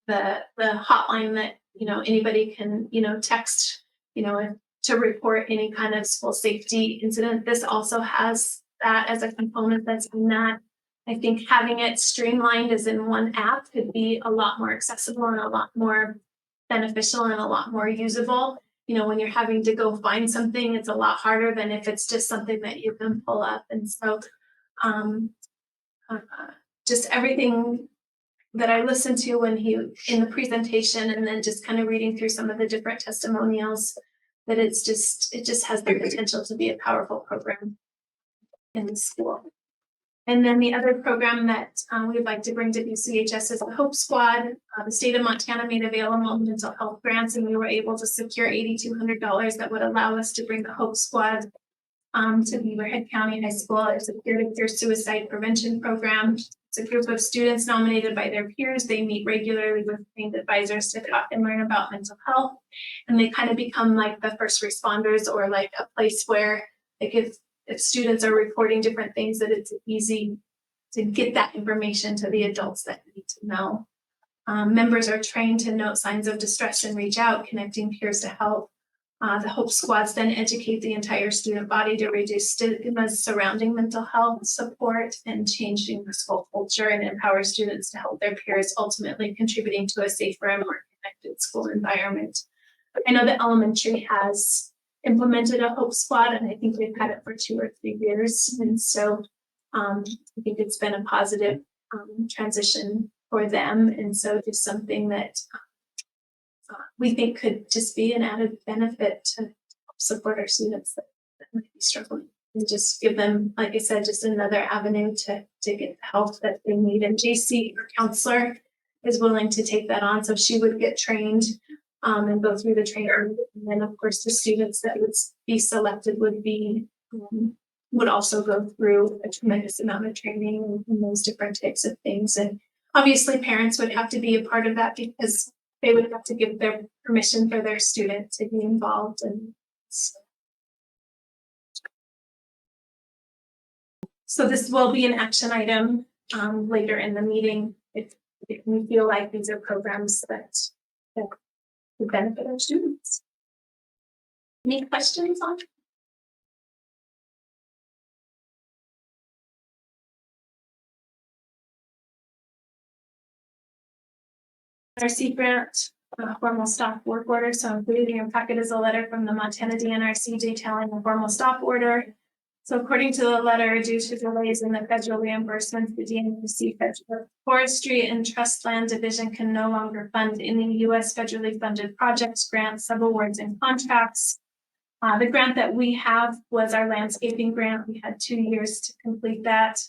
the hotline that, anybody can, text, to report any kind of school safety incident. This also has that as a component that's in that. I think having it streamlined as in one app could be a lot more accessible and a lot more beneficial and a lot more usable. When you're having to go find something, it's a lot harder than if it's just something that you can pull up. And so just everything that I listened to when in the presentation, and then just kind of reading through some of the different testimonials, that it just has the potential to be a powerful program in the school. And then the other program that we'd like to bring to BCHS is the Hope Squad. The state of Montana made available mental health grants, and we were able to secure $8,200 that would allow us to bring the Hope Squad to Beaverhead County High School. It's a peer-to-peer suicide prevention program. It's a group of students nominated by their peers. They meet regularly with trained advisors to talk and learn about mental health. And they kind of become like the first responders, or like a place where, like, if students are reporting different things, that it's easy to get that information to the adults that need to know. Members are trained to note signs of distress and reach out, connecting peers to help. The Hope Squads then educate the entire student body to reduce stigmas surrounding mental health support and changing the school culture, and empower students to help their peers, ultimately contributing to a safer and more connected school environment. I know that elementary has implemented a Hope Squad, and I think they've had it for 2 or 3 years. And so I think it's been a positive transition for them. And so just something that we think could just be an added benefit to help support our students that might be struggling, and just give them, like I said, just another avenue to get the help that they need. And JC, our counselor, is willing to take that on. So she would get trained and go through the training. And then of course the students that would be selected would also go through a tremendous amount of training and those different types of things. And obviously parents would have to be a part of that, because they would have to give their permission for their student to be involved. And so this will be an action item later in the meeting if we feel like these are programs that would benefit our students. Any questions on? NRC grant, formal stop work order. So included in your packet is a letter from the Montana DNRC detailing a formal stop order. So according to the letter, due to delays in the federal reimbursements, the DNC Federal Forestry and Trust Land Division can no longer fund any U.S. federally funded projects, grants, subawards, and contracts. The grant that we have was our landscaping grant. We had 2 years to complete that.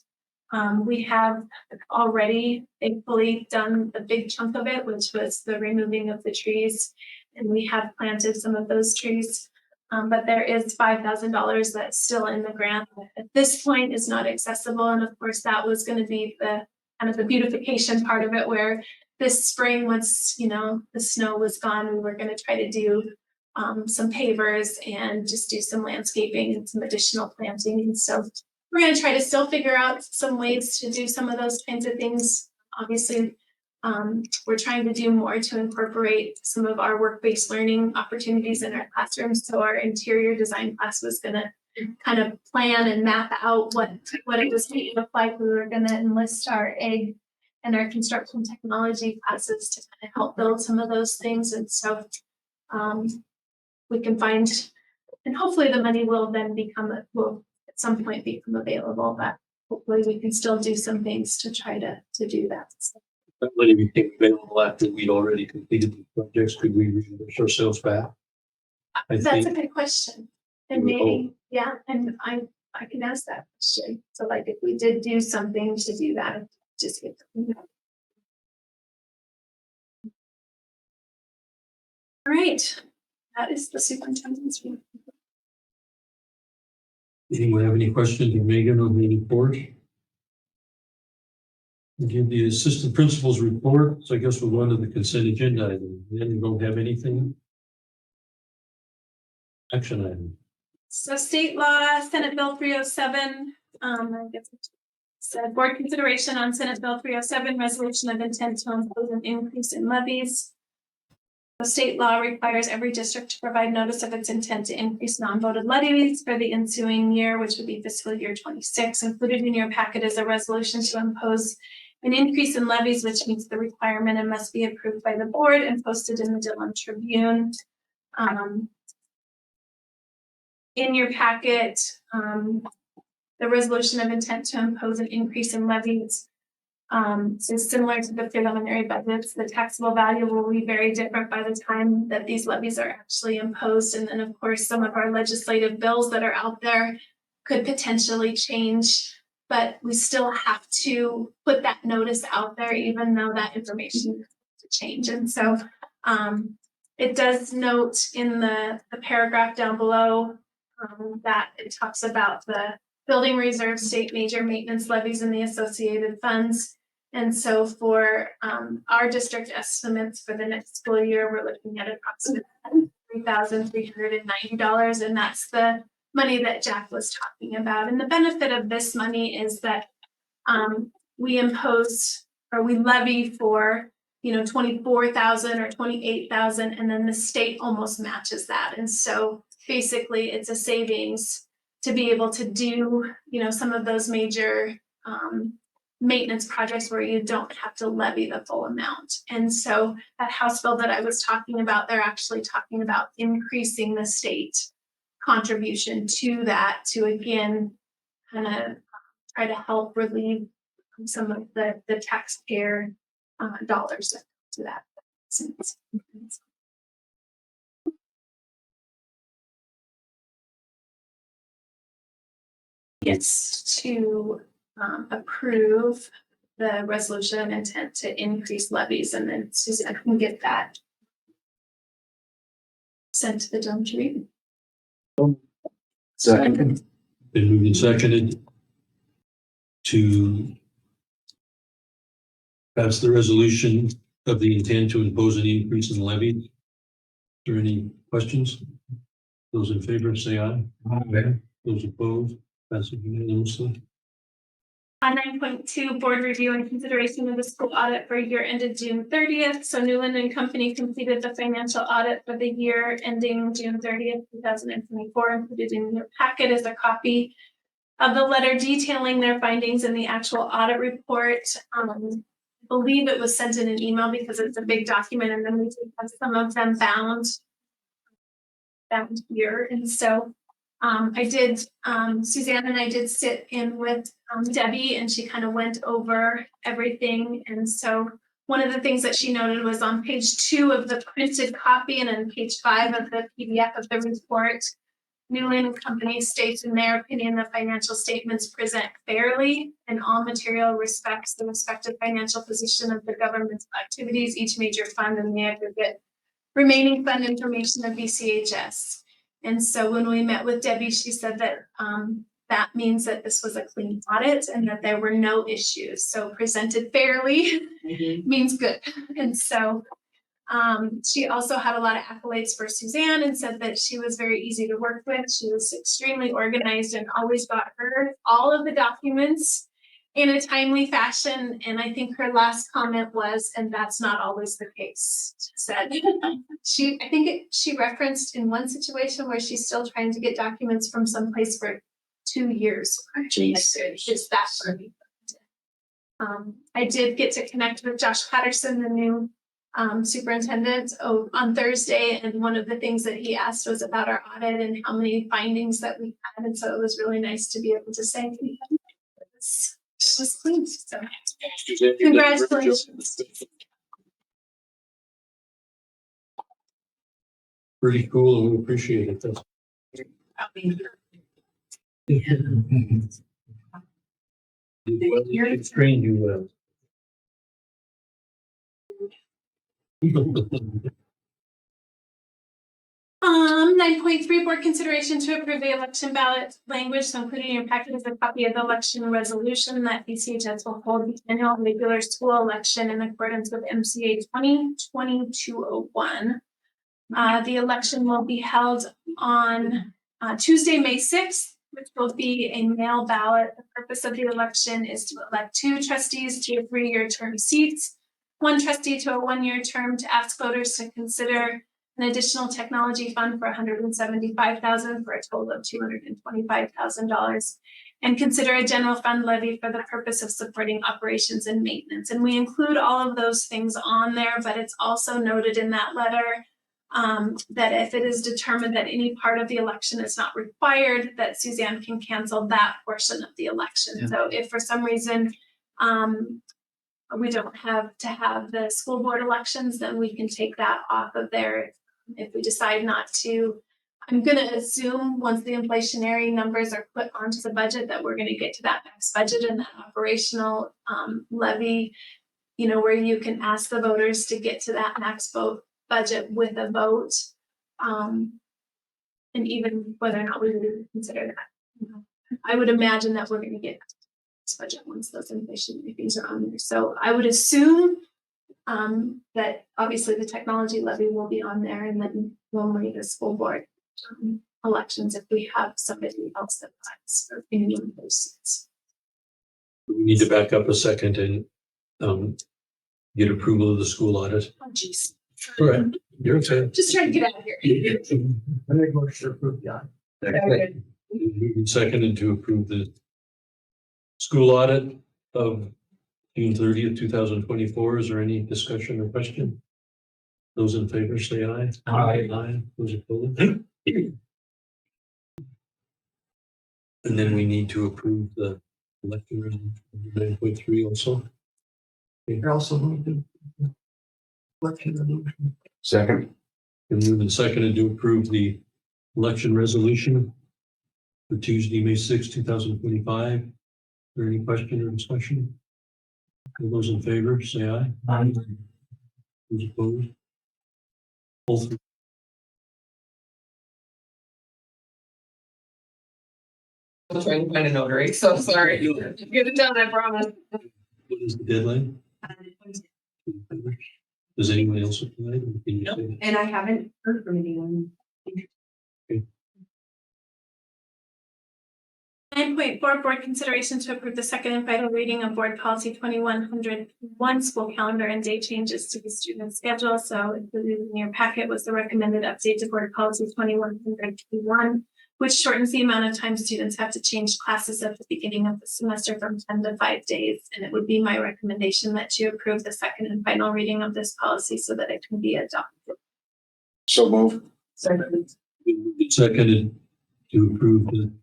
We have already thankfully done the big chunk of it, which was the removing of the trees. And we have planted some of those trees. But there is $5,000 that's still in the grant that at this point is not accessible. And of course, that was going to be the kind of the beautification part of it, where this spring, once, you know, the snow was gone, we were going to try to do some pavers and just do some landscaping and some additional planting. And so we're going to try to still figure out some ways to do some of those kinds of things. Obviously, we're trying to do more to incorporate some of our work-based learning opportunities in our classrooms. So our interior design class was going to kind of plan and map out what it was going to look like. We were going to enlist our ag and our construction technology classes to kind of help build some of those things. And so we can find, and hopefully the money will then will at some point become available, but hopefully we can still do some things to try to do that. So, That money became available after we'd already completed the projects. Could we reimburse ourselves back? that's a good question. And We would maybe, yeah, and I can ask that question. So like if we did do something to do that, just get them. All right, that is the superintendent's report. Anyone have any questions of Megan on the report? We'll give the assistant principal's report, so I guess we'll go on to the consent agenda item. Then we don't have anything. Action item. So state law, Senate Bill 307, I guess it said board consideration on Senate Bill 307, resolution of intent to impose an increase in levies. The state law requires every district to provide notice of its intent to increase non-voted levies for the ensuing year, which would be fiscal year 26. Included in your packet is a resolution to impose an increase in levies, which meets the requirement and must be approved by the board and posted in the Dillon Tribune. In your packet, the resolution of intent to impose an increase in levies is similar to the preliminary budgets. The taxable value will be very different by the time that these levies are actually imposed. And then, of course, some of our legislative bills that are out there could potentially change, but we still have to put that notice out there, even though that information has to change. And so it does note in the paragraph down below that it talks about the building reserve, state major maintenance levies, and the associated funds. And so for our district estimates for the next school year, we're looking at approximately $3,390. And that's the money that Jack was talking about. And the benefit of this money is that we impose or we levy for, you know, 24,000 or 28,000, and then the state almost matches that. And so basically it's a savings to be able to do, you know, some of those major maintenance projects where you don't have to levy the full amount. And so that House bill that I was talking about, they're actually talking about increasing the state contribution to that to again kind of try to help relieve some of the taxpayer dollars to that. It's to approve the resolution of intent to increase levies, and then Susan can get that sent to the Dillon Tribune. Second. Been moved and seconded to pass the resolution of the intent to impose an increase in levy. Is there any questions? Those in favor say aye. Aye. Those opposed, pass it unanimously. On 9.2, board review and consideration of the school audit for year ended June 30th. So Newland and Company completed the financial audit for the year ending June 30th, 2024. Included in your packet is a copy of the letter detailing their findings in the actual audit report. I believe it was sent in an email because it's a big document, and then we have some of them bound here. And so I did, Suzanne and I did sit in with Debbie and she kind of went over everything. And so one of the things that she noted was on page 2 of the printed copy and on page 5 of the PDF of the report, Newland Company states in their opinion, the financial statements present fairly in all material respects the respective financial position of the government's activities, each major fund and the aggregate remaining fund information of BCHS. And so when we met with Debbie, she said that that means that this was a clean audit and that there were no issues. So presented fairly means good. And so she also had a lot of accolades for Suzanne and said that she was very easy to work with. She was extremely organized and always got her all of the documents in a timely fashion. And I think her last comment was, and that's not always the case, she said. She referenced in one situation where she's still trying to get documents from someplace for 2 years. Jeez. It's that early. I did get to connect with Josh Patterson, the new superintendent, on Thursday, and one of the things that he asked was about our audit and how many findings that we had, and so it was really nice to be able to say this was clean. So congratulations. Pretty cool, and we appreciate it. That's It's trained you well. 9.3 board consideration to approve the election ballot language. So included in your packet is a copy of the election resolution that BCHS will hold the annual regular school election in accordance with MCA 202201. The election will be held on Tuesday, May 6th, which will be a mail ballot. The purpose of the election is to elect 2 trustees to 3-year term seats, 1 trustee to a 1-year term, to ask voters to consider an additional technology fund for $175,000 for a total of $225,000, and consider a general fund levy for the purpose of supporting operations and maintenance. And we include all of those things on there, but it's also noted in that letter that if it is determined that any part of the election is not required, that Suzanne can cancel that portion of the election. Yeah. So if for some reason we don't have to have the school board elections, then we can take that off of there. If we decide not to, I'm gonna assume once the inflationary numbers are put onto the budget that we're gonna get to that max budget and that operational levy, you know, where you can ask the voters to get to that max vote budget with a vote. And even whether or not we would consider that, you know, I would imagine that we're gonna get this budget once those inflationary things are on there. So I would assume that obviously the technology levy will be on there, and then normally the school board elections if we have somebody else that applies for any one of those seats. We need to back up a second and get approval of the school audit. Oh, geez. Correct. You're okay. Just trying to get out of here. I think we should approve the audit. Moving seconded to approve the school audit of June 30th, 2024. Is there any discussion or question? Those in favor say aye. Aye. Aye. Those opposed? And then we need to approve the election resolution 9.3 also. You're also moving. Election resolution. Second. And moving seconded to approve the election resolution for Tuesday, May 6, 2025. Is there any question or discussion? All those in favor, say aye. Aye. Those opposed? Both. I'm trying to find a notary, so sorry. Get it done, I promise. What is the deadline? Does anyone else apply? Can you say? And I haven't heard from anyone. 9.4 board consideration to approve the second and final reading of board policy 2101 school calendar and day changes to the student schedule. So included in your packet was the recommended update to board policy 2101, which shortens the amount of time students have to change classes at the beginning of the semester from 10 to 5 days. And it would be my recommendation that you approve the second and final reading of this policy so that it can be adopted. So move. Second. Seconded to approve the